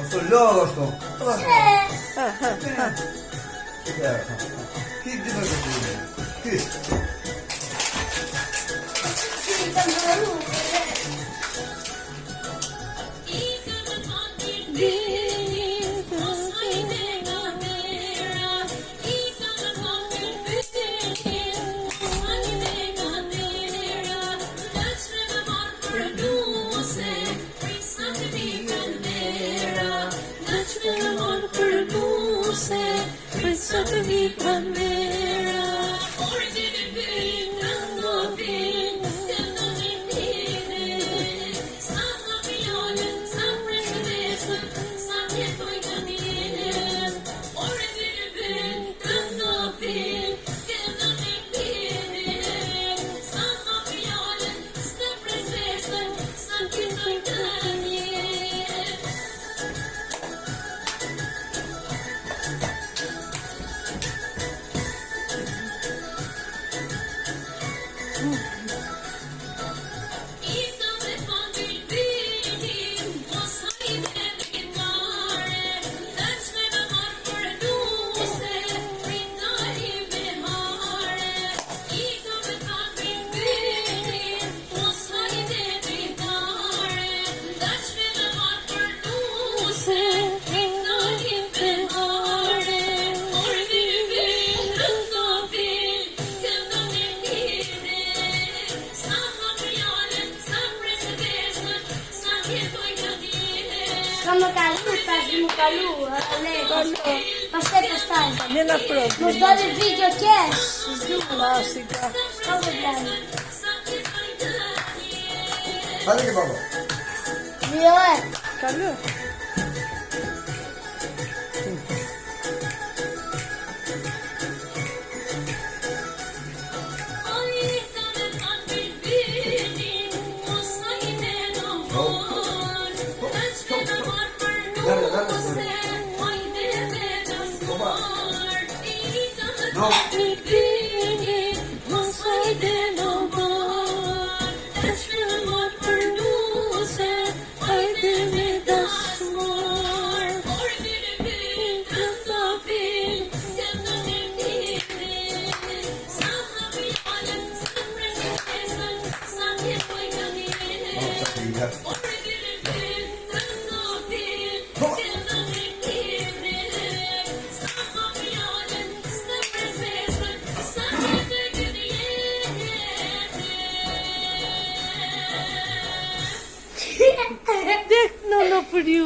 Sto loro sto. Chi ti fa così? Chi? Më kalu, tash më kalu, pastaj. Njëna prov. Mos dole video kesh, Klasika. ka problem. Hadi che baba. Jo e. Kalu. No. Dek në për ju.